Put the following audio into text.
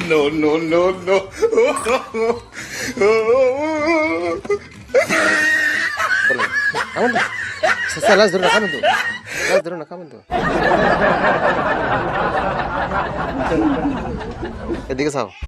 No, no, no, no. Come on তো সাসা লাজ ধরো না কামন তো লাজ ধরো না কামন তো এদিকে চাও